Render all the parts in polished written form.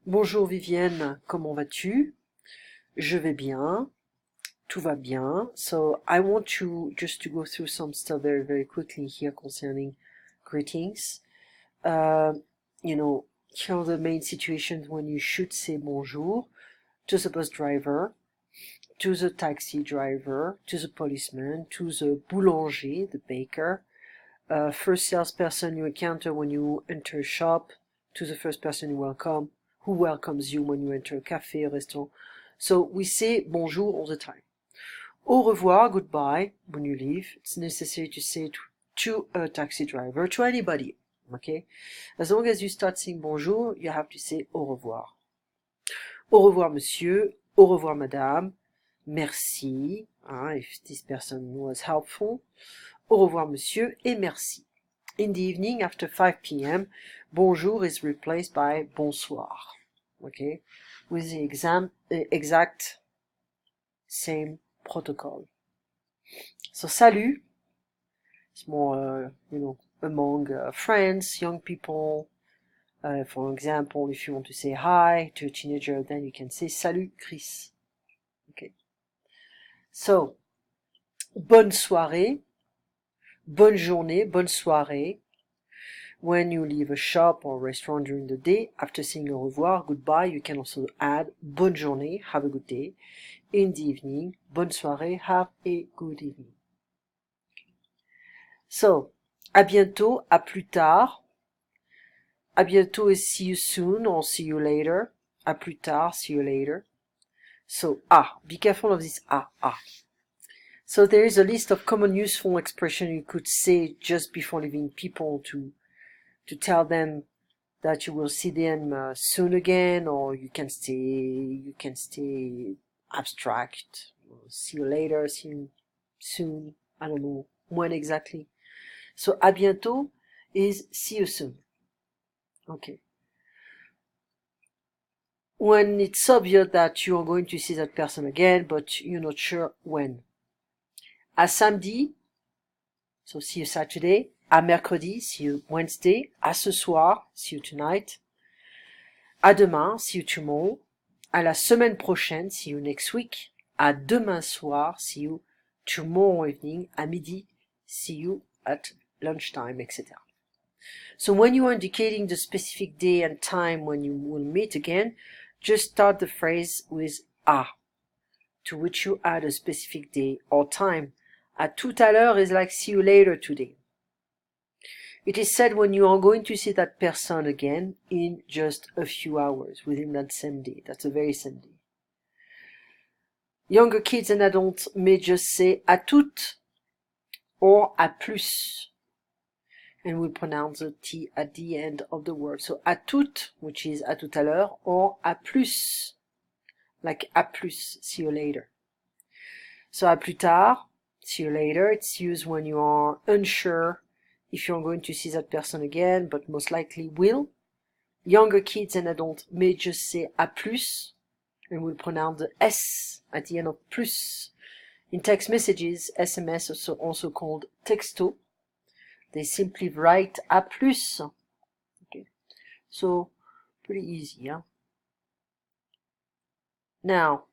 Bonjour Vivienne, comment vas-tu? Je vais bien, tout va bien. So I want to just to go through some stuff very quickly here concerning greetings. Uh, you know, here are the main situations when you should say bonjour to the bus driver, to the taxi driver, to the policeman, to the boulanger, the baker, first salesperson you encounter when you enter a shop, to the first person you welcome, who welcomes you when you enter a cafe, a restaurant. So we say bonjour all the time. Au revoir, goodbye, when you leave. It's necessary to say to a taxi driver, to anybody, okay? As long as you start saying bonjour, you have to say au revoir. Au revoir, monsieur. Au revoir, madame. Merci, if this person was helpful. Au revoir, monsieur, et merci. In the evening, after 5 p.m., bonjour is replaced by bonsoir, okay, with the exact same protocol. So salut, it's more, among friends, young people. For example, if you want to say hi to a teenager, then you can say salut Chris. Okay. So, bonne soirée, bonne journée, bonne soirée. When you leave a shop or restaurant during the day, after saying au revoir, goodbye, you can also add bonne journée, have a good day. In the evening, bonne soirée, have a good evening. So, à bientôt, à plus tard. À bientôt is see you soon or see you later. À plus tard, see you later. So, be careful of this ah. So there is a list of common useful expressions you could say just before leaving people to tell them that you will see them soon again, or you can stay abstract. See you later, see you soon. I don't know when exactly. So à bientôt is see you soon. Okay. When it's obvious that you are going to see that person again, but you're not sure when. À samedi, so see you Saturday. À mercredi, see you Wednesday. À ce soir, see you tonight. À demain, see you tomorrow. À la semaine prochaine, see you next week. À demain soir, see you tomorrow evening. À midi, see you at lunchtime, etc. So when you are indicating the specific day and time when you will meet again, just start the phrase with à, to which you add a specific day or time. À tout à l'heure is like see you later today. It is said when you are going to see that person again in just a few hours within that same day. That's the very same day. Younger kids and adults may just say à toutes or à plus. And we pronounce the T at the end of the word. So à toutes, which is à tout à l'heure, or à plus, like à plus, see you later. So à plus tard, see you later, it's used when you are unsure if you're going to see that person again, but most likely will. Younger kids and adults may just say à plus, and we'll pronounce the S at the end of plus. In text messages, SMS, also called texto, they simply write à plus. Okay. So, pretty easy, huh? Now,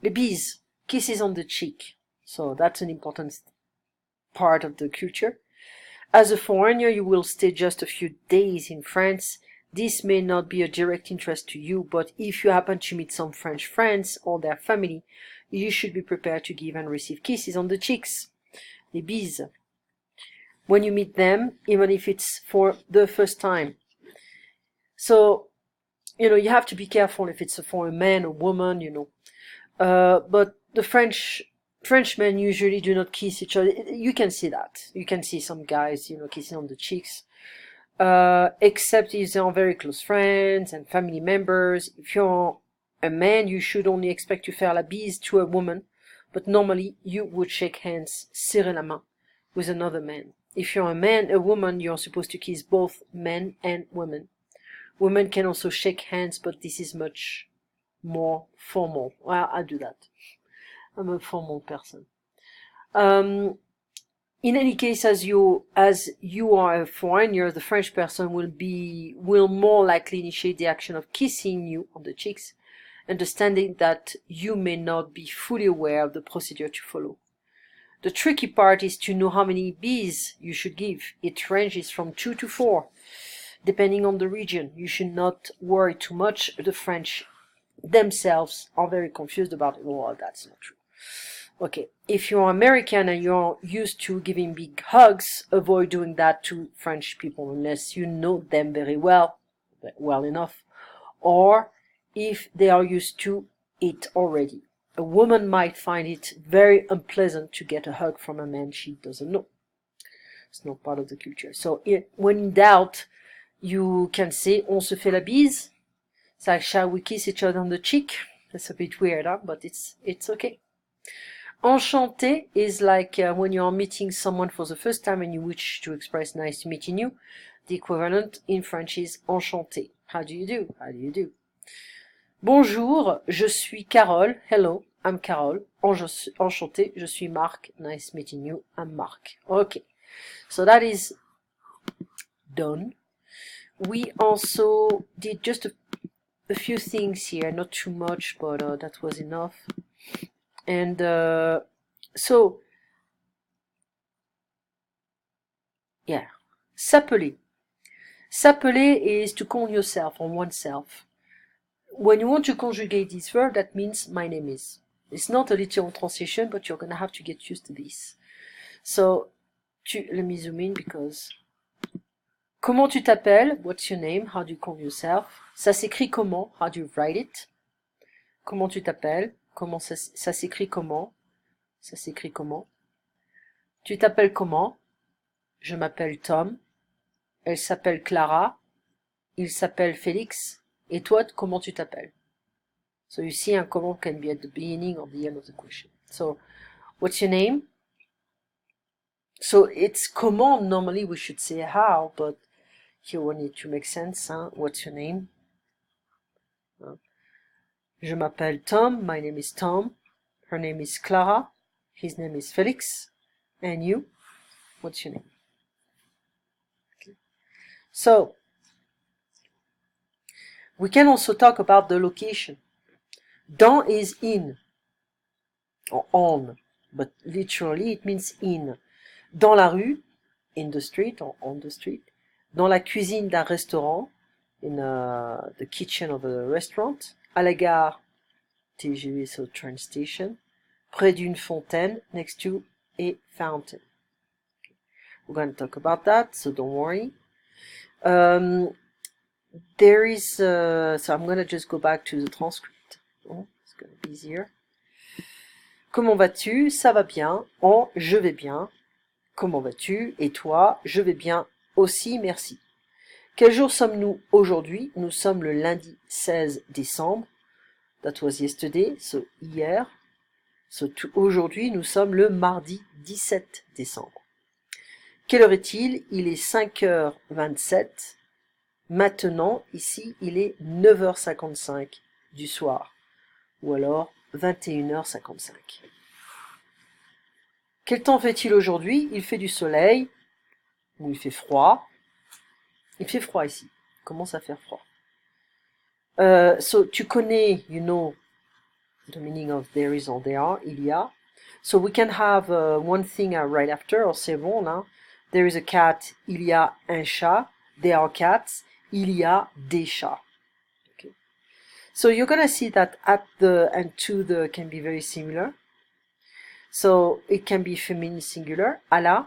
les bises, kisses on the cheek. So that's an important part of the culture. As a foreigner, you will stay just a few days in France. This may not be a direct interest to you, but if you happen to meet some French friends or their family, you should be prepared to give and receive kisses on the cheeks. Les bises. When you meet them, even if it's for the first time. So, you have to be careful if it's for a man or woman, but the Frenchmen usually do not kiss each other. You can see that. You can see some guys, kissing on the cheeks. Except if they are very close friends and family members. If you're a man, you should only expect to faire la bise to a woman, but normally you would shake hands, serrer la main, with another man. If you're a woman, you're supposed to kiss both men and women. Women can also shake hands, but this is much more formal. Well, I do that. I'm a formal person. In any case, as you are a foreigner, the French person will more likely initiate the action of kissing you on the cheeks, understanding that you may not be fully aware of the procedure to follow. The tricky part is to know how many bees you should give. It ranges from 2 to 4, depending on the region. You should not worry too much. The French themselves are very confused about it. Well, that's not true. Okay, if you're American and you're used to giving big hugs, avoid doing that to French people unless you know them very well enough, or if they are used to it already. A woman might find it very unpleasant to get a hug from a man she doesn't know. It's not part of the culture. So when in doubt, you can say, on se fait la bise. It's like, shall we kiss each other on the cheek? That's a bit weird, huh? But it's okay. Enchanté is like when you are meeting someone for the first time and you wish to express nice to meeting you. The equivalent in French is enchanté. How do you do? How do you do? Bonjour, je suis Carole. Hello, I'm Carole. Enchanté, je suis Marc. Nice meeting you, I'm Marc. Okay, so that is done. We also did just a few things here, not too much, but that was enough. And so, yeah, s'appeler. S'appeler is to call yourself or oneself. When you want to conjugate this verb, that means my name is. It's not a literal translation, but you're going to have to get used to this. So, let me zoom in because... Comment tu t'appelles? What's your name? How do you call yourself? Ça s'écrit comment? How do you write it? Comment tu t'appelles? Comment ça s'écrit comment? Ça s'écrit comment? Tu t'appelles comment? Je m'appelle Tom. Elle s'appelle Clara. Il s'appelle Félix. Et toi, comment tu t'appelles? So you see, un comment can be at the beginning or the end of the question. So, what's your name? So it's comment. Normally we should say how, but here we need to make sense. Hein? What's your name? Je m'appelle Tom. My name is Tom. Her name is Clara. His name is Felix. And you? What's your name? Okay. So, we can also talk about the location. Dans is in, or on, but literally it means in. Dans la rue, in the street or on the street. Dans la cuisine d'un restaurant, in the kitchen of a restaurant. À la gare, TGV, so train station. Près d'une fontaine, next to a fountain. Okay. We're going to talk about that, so don't worry. There is, so I'm going to just go back to the transcript. Oh, it's going to be easier. Comment vas-tu? Ça va bien. En, je vais bien. Comment vas-tu? Et toi? Je vais bien aussi, merci. Quel jour sommes-nous aujourd'hui? Nous sommes le lundi 16 décembre. That was yesterday, so hier. So aujourd'hui, nous sommes le mardi 17 décembre. Quelle heure est-il? Il est 5h27. Maintenant, ici, il est 9h55 du soir. Ou alors 21h55. Quel temps fait-il aujourd'hui? Il fait du soleil. Ou il fait froid. Il fait froid ici. Il commence à faire froid. So, tu connais, you know, the meaning of there is or there are, il y a. So we can have one thing right after, or several now. There is a cat, il y a un chat. There are cats, il y a des chats. Okay. So you're going to see that at the and to the can be very similar. So it can be feminine singular, à la.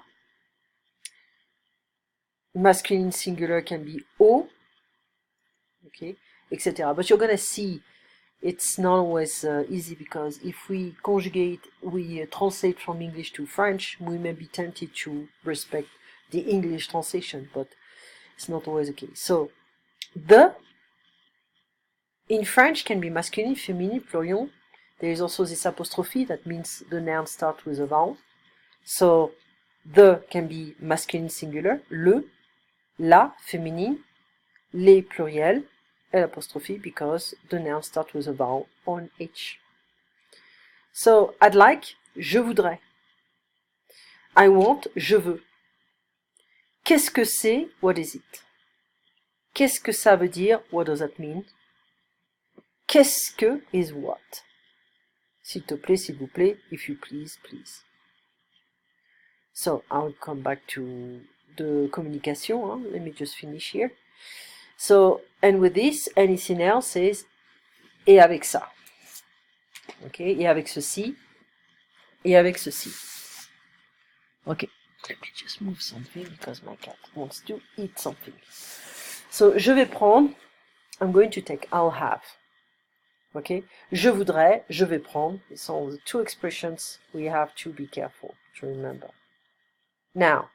Masculine singular can be au, okay, etc. But you're going to see it's not always easy because if we conjugate, we translate from English to French, we may be tempted to respect the English translation, but it's not always the case. So, the in French can be masculine, feminine, plural. There is also this apostrophe that means the noun starts with a vowel. So, the can be masculine singular, le, la féminine, les pluriel, l'apostrophe because the noun starts with a vowel on H. So, I'd like, je voudrais. I want, je veux. Qu'est-ce que c'est? What is it? Qu'est-ce que ça veut dire? What does that mean? Qu'est-ce que is what? S'il te plaît, s'il vous plaît, if you please, please. So, I'll come back to the communication. Huh? Let me just finish here. So, and with this, anything else is et avec ça. Okay, et avec ceci, et avec ceci. Okay, let me just move something because my cat wants to eat something. So, je vais prendre, I'm going to take, I'll have. Okay, je voudrais, je vais prendre. So, the two expressions we have to be careful to remember. Now,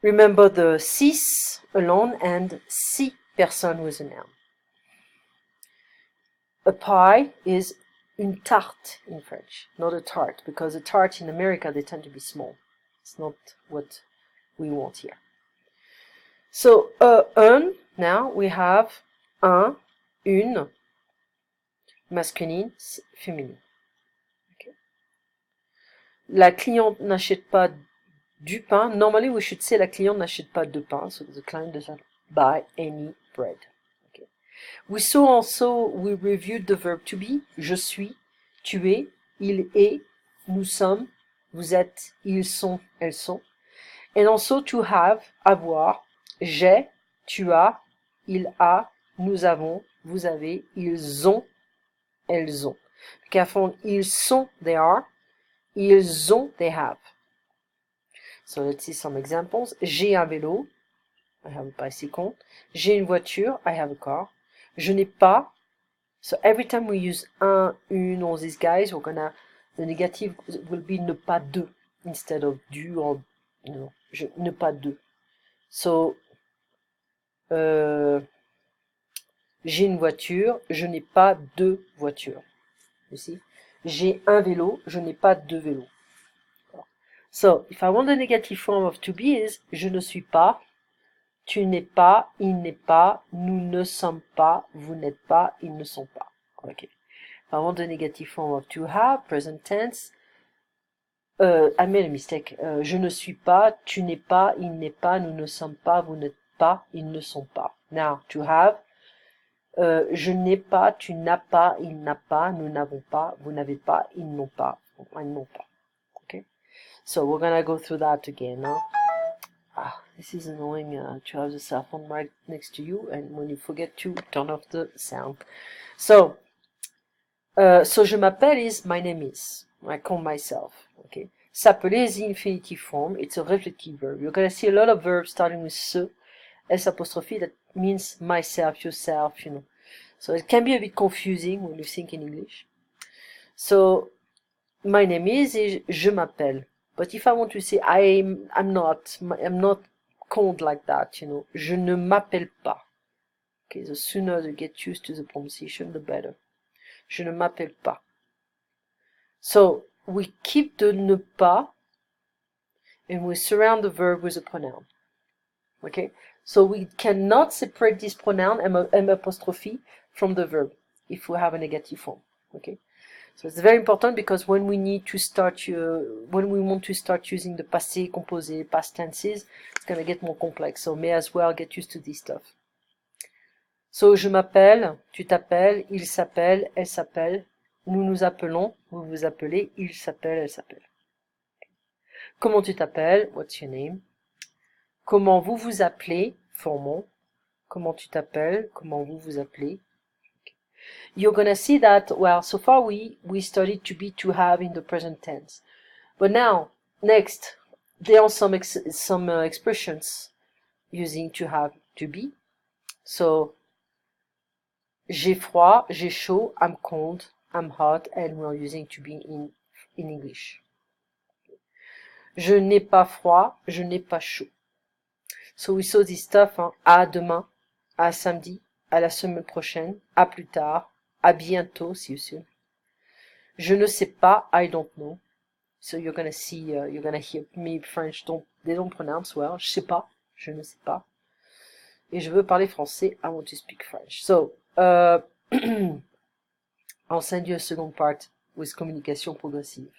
remember the six alone and si personne with a noun. A pie is une tarte in French, not a tart, because a tart in America, they tend to be small. It's not what we want here. So, un, now we have un, une, masculine, féminine. Okay. La cliente n'achète pas du pain. Normally we should say la cliente n'achète pas de pain, so the client doesn't buy any bread. Okay. We saw also, we reviewed the verb to be, je suis, tu es, il est, nous sommes, vous êtes, ils sont, elles sont. And also to have, avoir, j'ai, tu as, il a, nous avons, vous avez, ils ont, elles ont. Careful, ils sont, they are, ils ont, they have. So let's see some examples. J'ai un vélo, I have a bicycle. J'ai une voiture, I have a car. Je n'ai pas. So every time we use un, une, all these guys, we're gonna, the negative will be ne pas de instead of du or, you know, ne pas de. So, j'ai une voiture, je n'ai pas de voiture. You see? J'ai un vélo, je n'ai pas de vélo. So, if I want the negative form of to be is, je ne suis pas, tu n'es pas, il n'est pas, nous ne sommes pas, vous n'êtes pas, ils ne sont pas. Okay. If I want the negative form of to have, present tense, I made a mistake. Je ne suis pas, tu n'es pas, il n'est pas, nous ne sommes pas, vous n'êtes pas, ils ne sont pas. Now, to have, je n'ai pas, tu n'as pas, il n'a pas, nous n'avons pas, vous n'avez pas, ils n'ont pas, ils n'ont pas. Okay. So we're gonna go through that again now. This is annoying to have the cell phone right next to you, and when you forget to turn off the sound. So je m'appelle is my name is. I call myself. Okay. S'appeler is the infinitive form. It's a reflective verb. You're gonna see a lot of verbs starting with se, s apostrophe, that means myself, yourself, you know. So it can be a bit confusing when you think in English. So my name is je m'appelle. But if I want to say I'm not called like that, you know. Je ne m'appelle pas. Okay, the sooner you get used to the pronunciation, the better. Je ne m'appelle pas. So we keep the ne pas and we surround the verb with a pronoun. Okay, so we cannot separate this pronoun M apostrophe from the verb if we have a negative form. Okay. So it's very important because when we need to start, when we want to start using the passé, composé, past tenses, it's gonna get more complex. So may as well get used to this stuff. So je m'appelle, tu t'appelles, il s'appelle, elle s'appelle, nous nous appelons, vous vous appelez, il s'appelle, elle s'appelle. Comment tu t'appelles? What's your name? Comment vous vous appelez? Formal. Comment tu t'appelles? Comment vous vous appelez? You're gonna see that, well, so far we studied to be, to have in the present tense. But now, next, there are some expressions using to have, to be. So, j'ai froid, j'ai chaud, I'm cold, I'm hot, and we're using to be in English. Je n'ai pas froid, je n'ai pas chaud. So we saw this stuff, hein, à demain, à samedi, à la semaine prochaine, à plus tard, à bientôt, see you soon. Je ne sais pas, I don't know. So you're gonna see, you're gonna hear me French, they don't pronounce well. Je sais pas, je ne sais pas. Et je veux parler français, I want to speak French. So, I'll send you a second part with communication progressive.